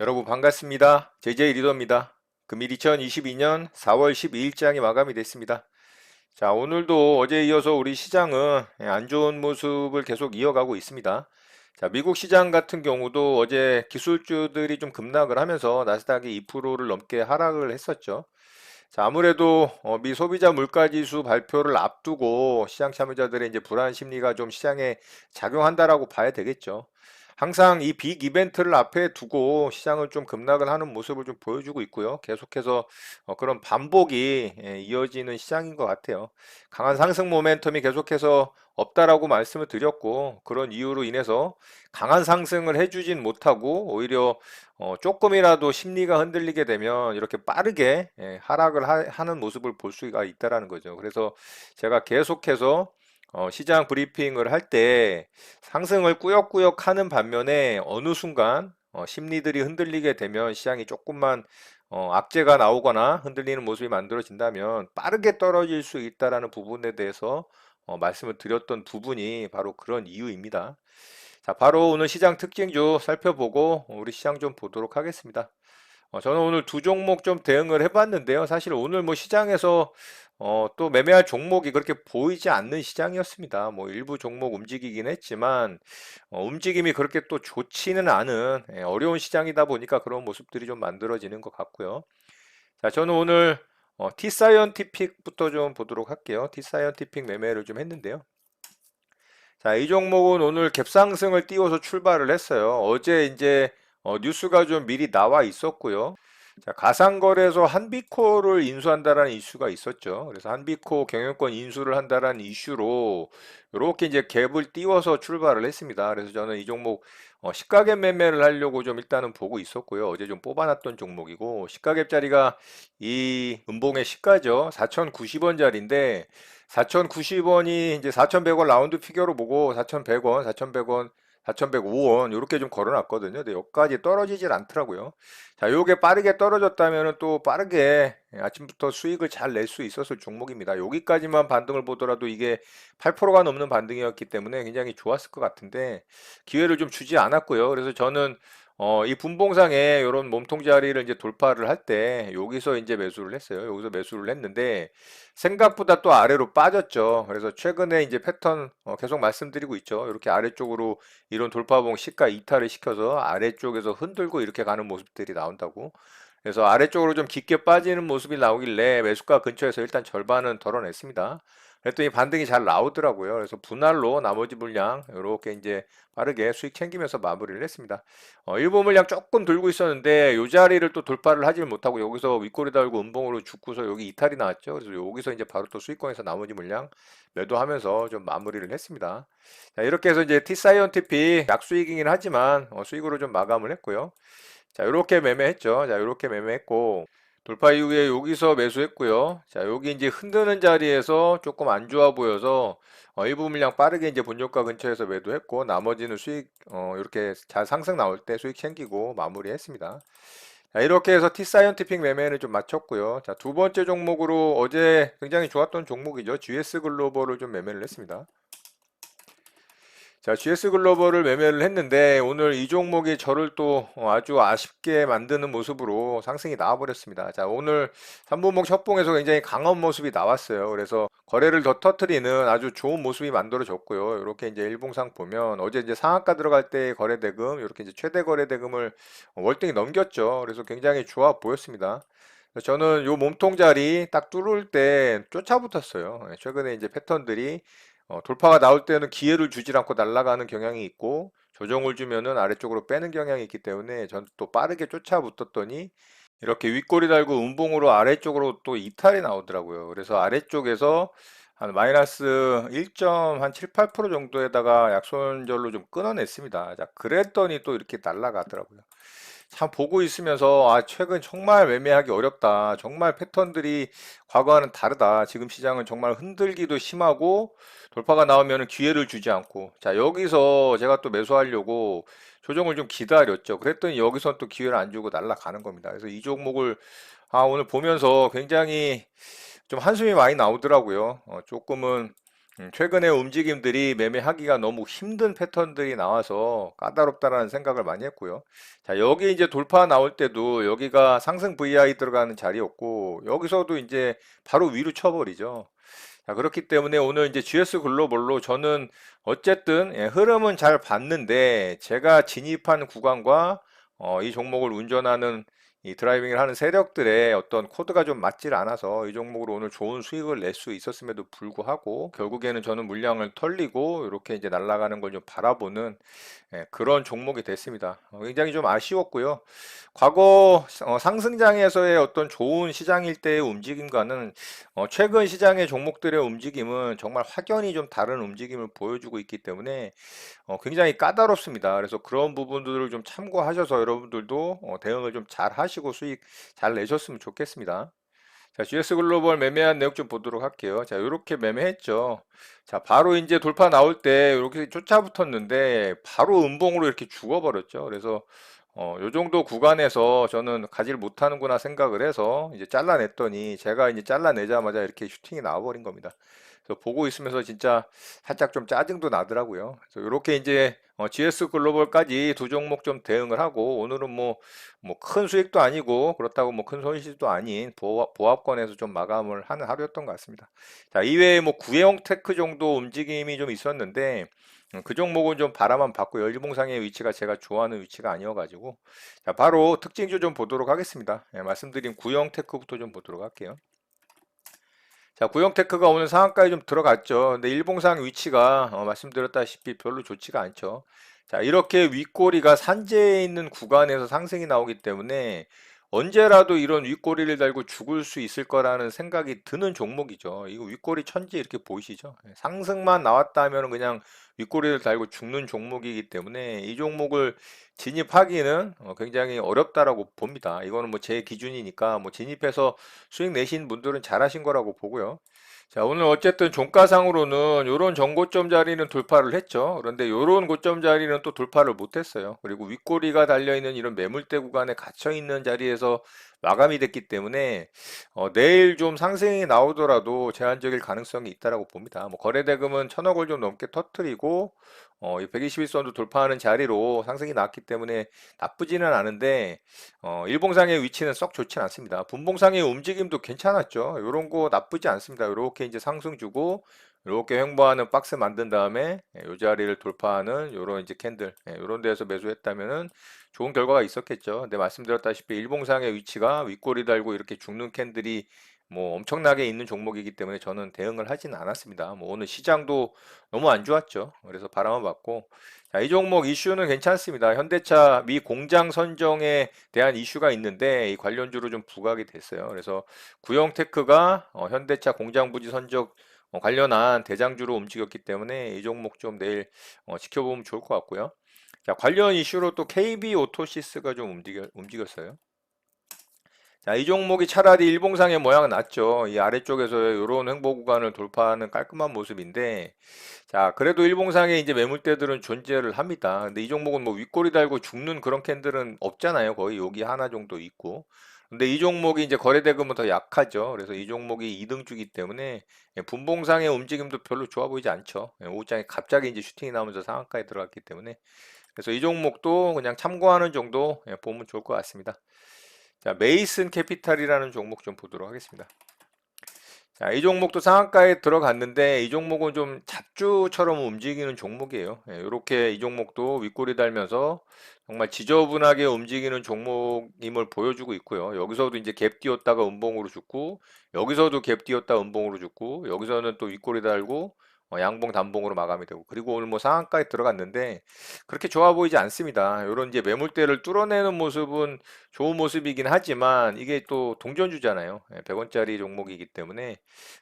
여러분 반갑습니다. JJ 리더입니다. 금일 2022년 4월 12일장이 마감이 됐습니다. 자, 오늘도 어제에 이어서 우리 시장은 안 좋은 모습을 계속 이어가고 있습니다. 자, 미국 시장 같은 경우도 어제 기술주들이 좀 급락을 하면서 나스닥이 2%를 넘게 하락을 했었죠. 자, 아무래도 미 소비자 물가지수 발표를 앞두고 시장 참여자들의 이제 불안 심리가 좀 시장에 작용한다라고 봐야 되겠죠. 항상 이 빅 이벤트를 앞에 두고 시장을 좀 급락을 하는 모습을 좀 보여주고 있고요. 계속해서 그런 반복이 이어지는 시장인 것 같아요. 강한 상승 모멘텀이 계속해서 없다라고 말씀을 드렸고, 그런 이유로 인해서 강한 상승을 해주진 못하고 오히려 조금이라도 심리가 흔들리게 되면 이렇게 빠르게 하락을 하는 모습을 볼 수가 있다라는 거죠. 그래서 제가 계속해서 시장 브리핑을 할 때 상승을 꾸역꾸역 하는 반면에 어느 순간 심리들이 흔들리게 되면 시장이 조금만 악재가 나오거나 흔들리는 모습이 만들어진다면 빠르게 떨어질 수 있다라는 부분에 대해서 말씀을 드렸던 부분이 바로 그런 이유입니다. 자, 바로 오늘 시장 특징주 살펴보고 우리 시장 좀 보도록 하겠습니다. 저는 오늘 두 종목 좀 대응을 해봤는데요. 사실 오늘 뭐 시장에서 또 매매할 종목이 그렇게 보이지 않는 시장이었습니다. 뭐 일부 종목 움직이긴 했지만 움직임이 그렇게 또 좋지는 않은 어려운 시장이다 보니까 그런 모습들이 좀 만들어지는 것 같고요. 자, 저는 오늘 T사이언티픽부터 좀 보도록 할게요. T사이언티픽 매매를 좀 했는데요. 자, 이 종목은 오늘 갭상승을 띄워서 출발을 했어요. 어제 이제 뉴스가 좀 미리 나와 있었고요. 자, 가상거래소 한비코를 인수한다라는 이슈가 있었죠. 그래서 한비코 경영권 인수를 한다라는 이슈로 이렇게 이제 갭을 띄워서 출발을 했습니다. 그래서 저는 이 종목 시가갭 매매를 하려고 좀 일단은 보고 있었고요. 어제 좀 뽑아놨던 종목이고 시가갭 자리가 이 음봉의 시가죠. 4,090원짜리인데 4,090원이 이제 4,100원 라운드 피겨로 보고 4,100원, 4,100원, 4,105원 이렇게 좀 걸어놨거든요. 근데 여기까지 떨어지질 않더라고요. 자, 요게 빠르게 떨어졌다면 또 빠르게 아침부터 수익을 잘 낼 수 있었을 종목입니다. 여기까지만 반등을 보더라도 이게 8%가 넘는 반등이었기 때문에 굉장히 좋았을 것 같은데 기회를 좀 주지 않았고요. 그래서 저는 이 분봉상에 이런 몸통 자리를 이제 돌파를 할 때 여기서 이제 매수를 했어요. 여기서 매수를 했는데 생각보다 또 아래로 빠졌죠. 그래서 최근에 이제 패턴 계속 말씀드리고 있죠. 이렇게 아래쪽으로 이런 돌파봉 시가 이탈을 시켜서 아래쪽에서 흔들고 이렇게 가는 모습들이 나온다고. 그래서 아래쪽으로 좀 깊게 빠지는 모습이 나오길래 매수가 근처에서 일단 절반은 덜어냈습니다. 그랬더니 반등이 잘 나오더라고요. 그래서 분할로 나머지 물량 이렇게 이제 빠르게 수익 챙기면서 마무리를 했습니다. 일부 물량 조금 들고 있었는데 이 자리를 또 돌파를 하지 못하고 여기서 윗꼬리 달고 음봉으로 죽고서 여기 이탈이 나왔죠. 그래서 여기서 이제 바로 또 수익권에서 나머지 물량 매도하면서 좀 마무리를 했습니다. 자, 이렇게 해서 이제 T사이언티픽 약수익이긴 하지만 수익으로 좀 마감을 했고요. 자, 이렇게 매매했죠. 자, 이렇게 매매했고 돌파 이후에 여기서 매수했고요. 자, 여기 이제 흔드는 자리에서 조금 안 좋아 보여서 일부 물량 빠르게 이제 본저가 근처에서 매도했고 나머지는 수익 이렇게 잘 상승 나올 때 수익 챙기고 마무리했습니다. 자, 이렇게 해서 T사이언티픽 매매는 좀 마쳤고요. 자, 두 번째 종목으로 어제 굉장히 좋았던 종목이죠. GS 글로벌을 좀 매매를 했습니다. 자, GS 글로벌을 매매를 했는데 오늘 이 종목이 저를 또 아주 아쉽게 만드는 모습으로 상승이 나와버렸습니다. 자, 오늘 3분봉 첫봉에서 굉장히 강한 모습이 나왔어요. 그래서 거래를 더 터트리는 아주 좋은 모습이 만들어졌고요. 이렇게 이제 일봉상 보면 어제 이제 상한가 들어갈 때 거래 대금, 이렇게 이제 최대 거래 대금을 월등히 넘겼죠. 그래서 굉장히 좋아 보였습니다. 그래서 저는 요 몸통 자리 딱 뚫을 때 쫓아붙었어요. 최근에 이제 패턴들이 돌파가 나올 때는 기회를 주질 않고 날아가는 경향이 있고 조정을 주면은 아래쪽으로 빼는 경향이 있기 때문에 전 또 빠르게 쫓아붙었더니 이렇게 윗꼬리 달고 음봉으로 아래쪽으로 또 이탈이 나오더라고요. 그래서 아래쪽에서 한 마이너스 1.7, 8% 정도에다가 약손절로 좀 끊어냈습니다. 자, 그랬더니 또 이렇게 날아가더라고요. 참 보고 있으면서 최근 정말 매매하기 어렵다. 정말 패턴들이 과거와는 다르다. 지금 시장은 정말 흔들기도 심하고 돌파가 나오면 기회를 주지 않고 자, 여기서 제가 또 매수하려고 조정을 좀 기다렸죠. 그랬더니 여기서 또 기회를 안 주고 날아가는 겁니다. 그래서 이 종목을 오늘 보면서 굉장히 좀 한숨이 많이 나오더라고요. 조금은 최근에 움직임들이 매매하기가 너무 힘든 패턴들이 나와서 까다롭다라는 생각을 많이 했고요. 자, 여기 이제 돌파 나올 때도 여기가 상승 VI 들어가는 자리였고, 여기서도 이제 바로 위로 쳐버리죠. 자, 그렇기 때문에 오늘 이제 GS 글로벌로 저는 어쨌든 흐름은 잘 봤는데 제가 진입한 구간과 이 종목을 운전하는 이 드라이빙을 하는 세력들의 어떤 코드가 좀 맞질 않아서 이 종목으로 오늘 좋은 수익을 낼 수 있었음에도 불구하고 결국에는 저는 물량을 털리고 이렇게 이제 날아가는 걸 좀 바라보는 그런 종목이 됐습니다. 굉장히 좀 아쉬웠고요. 과거 상승장에서의 어떤 좋은 시장일 때의 움직임과는 최근 시장의 종목들의 움직임은 정말 확연히 좀 다른 움직임을 보여주고 있기 때문에 굉장히 까다롭습니다. 그래서 그런 부분들을 좀 참고하셔서 여러분들도 대응을 좀 잘 하시고 수익 잘 내셨으면 좋겠습니다. 자, GS 글로벌 매매한 내역 좀 보도록 할게요. 자, 이렇게 매매했죠. 자, 바로 이제 돌파 나올 때 이렇게 쫓아붙었는데 바로 음봉으로 이렇게 죽어버렸죠. 그래서 요 정도 구간에서 저는 가지를 못하는구나 생각을 해서 이제 잘라냈더니 제가 이제 잘라내자마자 이렇게 슈팅이 나와버린 겁니다. 그래서 보고 있으면서 진짜 살짝 좀 짜증도 나더라고요. 그래서 이렇게 이제 GS 글로벌까지 두 종목 좀 대응을 하고 오늘은 뭐 큰 수익도 아니고 그렇다고 뭐 큰 손실도 아닌 보합권에서 좀 마감을 하는 하루였던 것 같습니다. 자, 이외에 뭐 구형 테크 정도 움직임이 좀 있었는데 그 종목은 좀 바라만 받고 열리봉상의 위치가 제가 좋아하는 위치가 아니어가지고 자, 바로 특징주 좀 보도록 하겠습니다. 말씀드린 구형 테크부터 좀 보도록 할게요. 자, 구형테크가 오늘 상한가에 좀 들어갔죠. 근데 일봉상 위치가 말씀드렸다시피 별로 좋지가 않죠. 자, 이렇게 윗꼬리가 산재에 있는 구간에서 상승이 나오기 때문에 언제라도 이런 윗꼬리를 달고 죽을 수 있을 거라는 생각이 드는 종목이죠. 이거 윗꼬리 천지 이렇게 보이시죠? 상승만 나왔다 하면 그냥 윗꼬리를 달고 죽는 종목이기 때문에 이 종목을 진입하기는 굉장히 어렵다라고 봅니다. 이거는 뭐 제 기준이니까 뭐 진입해서 수익 내신 분들은 잘하신 거라고 보고요. 자, 오늘 어쨌든 종가상으로는 이런 전고점 자리는 돌파를 했죠. 그런데 이런 고점 자리는 또 돌파를 못했어요. 그리고 윗꼬리가 달려있는 이런 매물대 구간에 갇혀있는 자리에서 마감이 됐기 때문에 내일 좀 상승이 나오더라도 제한적일 가능성이 있다라고 봅니다. 뭐 거래대금은 1,000억을 좀 넘게 터뜨리고 이 121선도 돌파하는 자리로 상승이 나왔기 때문에 나쁘지는 않은데 일봉상의 위치는 썩 좋진 않습니다. 분봉상의 움직임도 괜찮았죠. 이런 거 나쁘지 않습니다. 이렇게 이제 상승 주고 이렇게 횡보하는 박스 만든 다음에 이 자리를 돌파하는 이런 이제 캔들 이런 데에서 매수했다면은 좋은 결과가 있었겠죠. 근데 말씀드렸다시피 일봉상의 위치가 윗꼬리 달고 이렇게 죽는 캔들이 뭐 엄청나게 있는 종목이기 때문에 저는 대응을 하진 않았습니다. 뭐 오늘 시장도 너무 안 좋았죠. 그래서 바람을 맞고 자, 이 종목 이슈는 괜찮습니다. 현대차 미 공장 선정에 대한 이슈가 있는데 이 관련주로 좀 부각이 됐어요. 그래서 구형테크가 현대차 공장 부지 선적 관련한 대장주로 움직였기 때문에 이 종목 좀 내일 지켜보면 좋을 것 같고요. 자, 관련 이슈로 또 KB 오토시스가 좀 움직였어요. 자, 이 종목이 차라리 일봉상의 모양은 낫죠. 이 아래쪽에서 이런 횡보 구간을 돌파하는 깔끔한 모습인데, 자, 그래도 일봉상에 이제 매물대들은 존재를 합니다. 근데 이 종목은 뭐 윗꼬리 달고 죽는 그런 캔들은 없잖아요. 거의 여기 하나 정도 있고. 근데 이 종목이 이제 거래대금은 더 약하죠. 그래서 이 종목이 2등주기 때문에 분봉상의 움직임도 별로 좋아 보이지 않죠. 오후장에 갑자기 이제 슈팅이 나오면서 상한가에 들어갔기 때문에. 그래서 이 종목도 그냥 참고하는 정도 보면 좋을 것 같습니다. 자, 메이슨 캐피탈이라는 종목 좀 보도록 하겠습니다. 자, 이 종목도 상한가에 들어갔는데 이 종목은 좀 잡주처럼 움직이는 종목이에요. 이렇게 이 종목도 윗꼬리 달면서 정말 지저분하게 움직이는 종목임을 보여주고 있고요. 여기서도 이제 갭 띄웠다가 음봉으로 죽고 여기서도 갭 띄웠다 음봉으로 죽고 여기서는 또 윗꼬리 달고 양봉 단봉으로 마감이 되고 그리고 오늘 뭐 상한가에 들어갔는데 그렇게 좋아 보이지 않습니다. 이런 이제 매물대를 뚫어내는 모습은 좋은 모습이긴 하지만 이게 또 동전주잖아요. 100원짜리 종목이기 때문에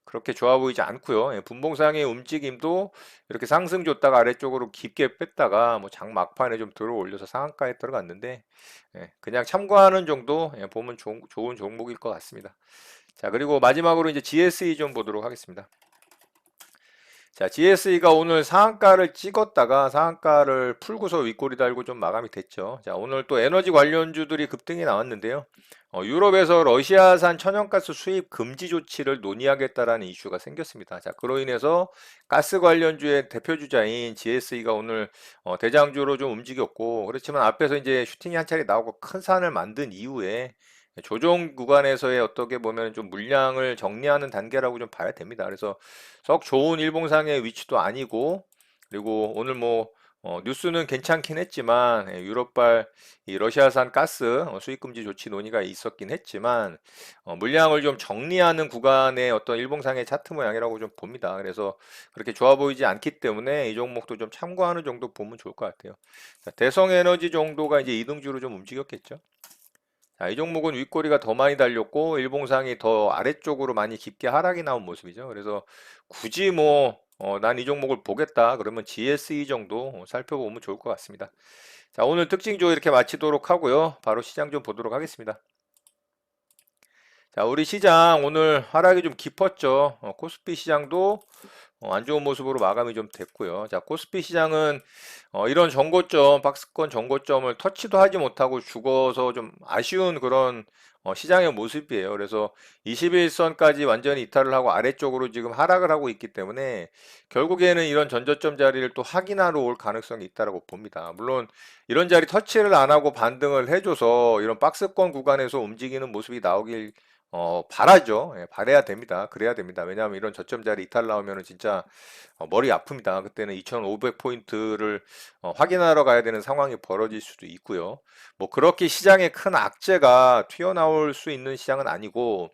그렇게 좋아 보이지 않고요. 분봉상의 움직임도 이렇게 상승 줬다가 아래쪽으로 깊게 뺐다가 뭐 장 막판에 좀 들어 올려서 상한가에 들어갔는데 그냥 참고하는 정도 보면 좋은 종목일 것 같습니다. 자, 그리고 마지막으로 이제 GSE 좀 보도록 하겠습니다. 자, GSE가 오늘 상한가를 찍었다가 상한가를 풀고서 윗꼬리 달고 좀 마감이 됐죠. 자, 오늘 또 에너지 관련주들이 급등이 나왔는데요. 유럽에서 러시아산 천연가스 수입 금지 조치를 논의하겠다라는 이슈가 생겼습니다. 자, 그로 인해서 가스 관련주의 대표주자인 GSE가 오늘 대장주로 좀 움직였고, 그렇지만 앞에서 이제 슈팅이 한 차례 나오고 큰 산을 만든 이후에 조정 구간에서의 어떻게 보면 좀 물량을 정리하는 단계라고 좀 봐야 됩니다. 그래서 썩 좋은 일봉상의 위치도 아니고, 그리고 오늘 뭐 뉴스는 괜찮긴 했지만 유럽발 이 러시아산 가스 수입 금지 조치 논의가 있었긴 했지만 물량을 좀 정리하는 구간의 어떤 일봉상의 차트 모양이라고 좀 봅니다. 그래서 그렇게 좋아 보이지 않기 때문에 이 종목도 좀 참고하는 정도 보면 좋을 것 같아요. 자, 대성에너지 정도가 이제 이등주로 좀 움직였겠죠. 자, 이 종목은 윗꼬리가 더 많이 달렸고 일봉상이 더 아래쪽으로 많이 깊게 하락이 나온 모습이죠. 그래서 굳이 뭐 난 이 종목을 보겠다 그러면 GSE 정도 살펴보면 좋을 것 같습니다. 자, 오늘 특징조 이렇게 마치도록 하고요. 바로 시장 좀 보도록 하겠습니다. 자, 우리 시장 오늘 하락이 좀 깊었죠. 코스피 시장도 안 좋은 모습으로 마감이 좀 됐고요. 자, 코스피 시장은 이런 정고점, 박스권 정고점을 터치도 하지 못하고 죽어서 좀 아쉬운 그런 시장의 모습이에요. 그래서 21선까지 완전히 이탈을 하고 아래쪽으로 지금 하락을 하고 있기 때문에 결국에는 이런 전저점 자리를 또 확인하러 올 가능성이 있다고 봅니다. 물론 이런 자리 터치를 안 하고 반등을 해줘서 이런 박스권 구간에서 움직이는 모습이 나오길 바라죠. 예, 바래야 됩니다. 그래야 됩니다. 왜냐하면 이런 저점 자리 이탈 나오면은 진짜 머리 아픕니다. 그때는 2500포인트를 확인하러 가야 되는 상황이 벌어질 수도 있고요. 뭐 그렇게 시장에 큰 악재가 튀어나올 수 있는 시장은 아니고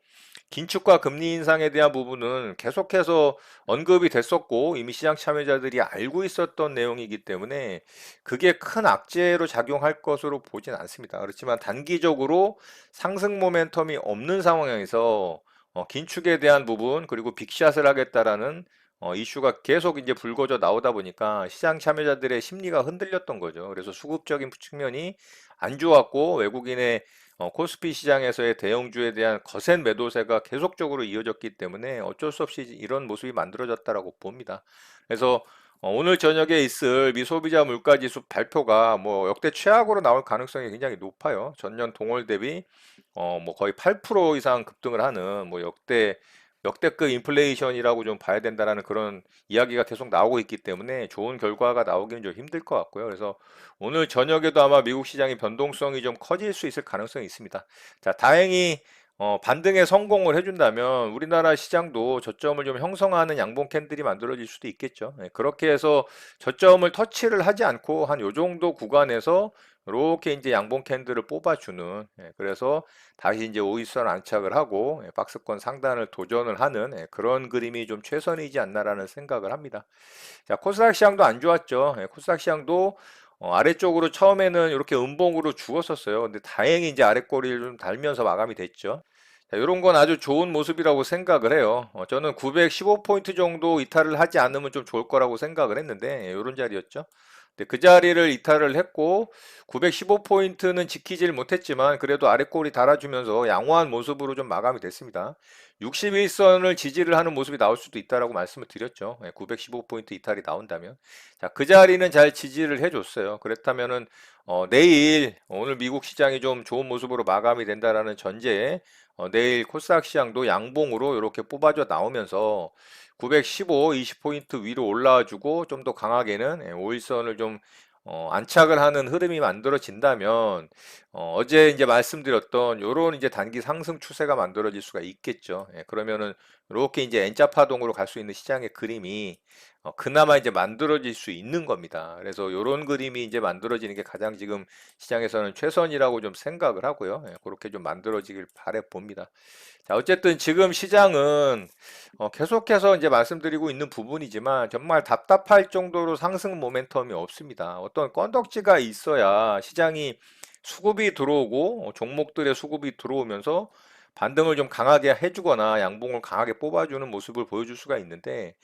긴축과 금리 인상에 대한 부분은 계속해서 언급이 됐었고 이미 시장 참여자들이 알고 있었던 내용이기 때문에 그게 큰 악재로 작용할 것으로 보진 않습니다. 그렇지만 단기적으로 상승 모멘텀이 없는 상황에서 긴축에 대한 부분 그리고 빅샷을 하겠다라는 이슈가 계속 이제 불거져 나오다 보니까 시장 참여자들의 심리가 흔들렸던 거죠. 그래서 수급적인 측면이 안 좋았고 외국인의 코스피 시장에서의 대형주에 대한 거센 매도세가 계속적으로 이어졌기 때문에 어쩔 수 없이 이런 모습이 만들어졌다라고 봅니다. 그래서 오늘 저녁에 있을 미소비자 물가지수 발표가 뭐 역대 최악으로 나올 가능성이 굉장히 높아요. 전년 동월 대비 뭐 거의 8% 이상 급등을 하는 뭐 역대급 인플레이션이라고 좀 봐야 된다라는 그런 이야기가 계속 나오고 있기 때문에 좋은 결과가 나오기는 좀 힘들 것 같고요. 그래서 오늘 저녁에도 아마 미국 시장의 변동성이 좀 커질 수 있을 가능성이 있습니다. 자, 다행히 반등에 성공을 해준다면 우리나라 시장도 저점을 좀 형성하는 양봉 캔들이 만들어질 수도 있겠죠. 예, 그렇게 해서 저점을 터치를 하지 않고 한 요 정도 구간에서 이렇게 이제 양봉 캔들을 뽑아주는 그래서 다시 이제 오이선 안착을 하고 박스권 상단을 도전을 하는 그런 그림이 좀 최선이지 않나라는 생각을 합니다. 자, 코스닥 시장도 안 좋았죠. 코스닥 시장도 아래쪽으로 처음에는 이렇게 음봉으로 죽었었어요. 근데 다행히 이제 아랫꼬리를 좀 달면서 마감이 됐죠. 자, 이런 건 아주 좋은 모습이라고 생각을 해요. 저는 915포인트 정도 이탈을 하지 않으면 좀 좋을 거라고 생각을 했는데 이런 자리였죠. 근데 그 자리를 이탈을 했고 915포인트는 지키질 못했지만 그래도 아랫골이 달아주면서 양호한 모습으로 좀 마감이 됐습니다. 61선을 지지를 하는 모습이 나올 수도 있다라고 말씀을 드렸죠. 915포인트 이탈이 나온다면. 자, 그 자리는 잘 지지를 해줬어요. 그렇다면은 내일 오늘 미국 시장이 좀 좋은 모습으로 마감이 된다라는 전제에 내일 코스닥 시장도 양봉으로 이렇게 뽑아져 나오면서 915, 20포인트 위로 올라와주고 좀 더 강하게는 5일선을 좀 안착을 하는 흐름이 만들어진다면 어제 이제 말씀드렸던 요런 이제 단기 상승 추세가 만들어질 수가 있겠죠. 그러면은 이렇게 이제 N자 파동으로 갈 수 있는 시장의 그림이 그나마 이제 만들어질 수 있는 겁니다. 그래서 요런 그림이 이제 만들어지는 게 가장 지금 시장에서는 최선이라고 좀 생각을 하고요. 그렇게 좀 만들어지길 바래 봅니다. 자, 어쨌든 지금 시장은 계속해서 이제 말씀드리고 있는 부분이지만 정말 답답할 정도로 상승 모멘텀이 없습니다. 어떤 건덕지가 있어야 시장이 수급이 들어오고 종목들의 수급이 들어오면서 반등을 좀 강하게 해주거나 양봉을 강하게 뽑아주는 모습을 보여줄 수가 있는데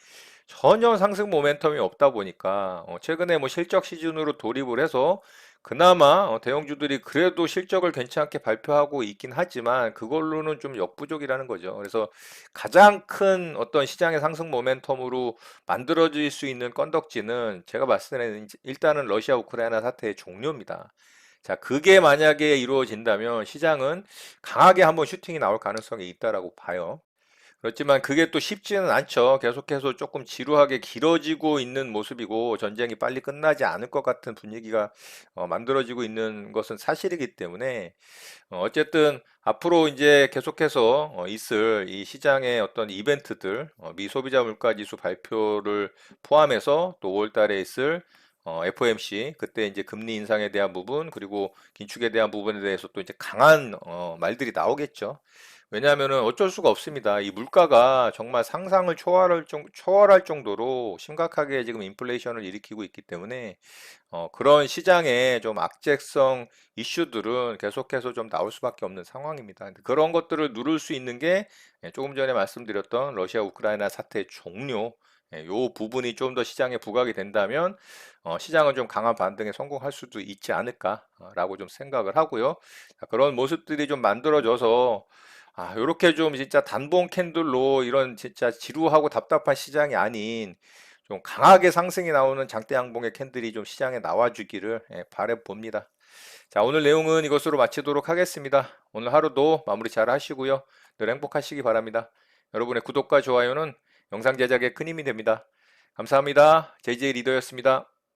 전혀 상승 모멘텀이 없다 보니까 최근에 뭐 실적 시즌으로 돌입을 해서 그나마 대형주들이 그래도 실적을 괜찮게 발표하고 있긴 하지만 그걸로는 좀 역부족이라는 거죠. 그래서 가장 큰 어떤 시장의 상승 모멘텀으로 만들어질 수 있는 건덕지는 제가 봤을 때는 일단은 러시아 우크라이나 사태의 종료입니다. 자, 그게 만약에 이루어진다면 시장은 강하게 한번 슈팅이 나올 가능성이 있다라고 봐요. 그렇지만 그게 또 쉽지는 않죠. 계속해서 조금 지루하게 길어지고 있는 모습이고 전쟁이 빨리 끝나지 않을 것 같은 분위기가 만들어지고 있는 것은 사실이기 때문에 어쨌든 앞으로 이제 계속해서 있을 이 시장의 어떤 이벤트들, 미소비자 물가지수 발표를 포함해서 또 5월 달에 있을 FOMC 그때 이제 금리 인상에 대한 부분 그리고 긴축에 대한 부분에 대해서 또 이제 강한 말들이 나오겠죠. 왜냐하면은 어쩔 수가 없습니다. 이 물가가 정말 상상을 초월할 정도로 심각하게 지금 인플레이션을 일으키고 있기 때문에 그런 시장에 좀 악재성 이슈들은 계속해서 좀 나올 수밖에 없는 상황입니다. 근데 그런 것들을 누를 수 있는 게 조금 전에 말씀드렸던 러시아 우크라이나 사태 종료 요 부분이 좀 더 시장에 부각이 된다면 시장은 좀 강한 반등에 성공할 수도 있지 않을까라고 좀 생각을 하고요. 자, 그런 모습들이 좀 만들어져서 요렇게 좀 진짜 단봉 캔들로 이런 진짜 지루하고 답답한 시장이 아닌 좀 강하게 상승이 나오는 장대 양봉의 캔들이 좀 시장에 나와주기를 바래 봅니다. 자, 오늘 내용은 이것으로 마치도록 하겠습니다. 오늘 하루도 마무리 잘 하시고요. 늘 행복하시기 바랍니다. 여러분의 구독과 좋아요는 영상 제작에 큰 힘이 됩니다. 감사합니다. JJ 리더였습니다.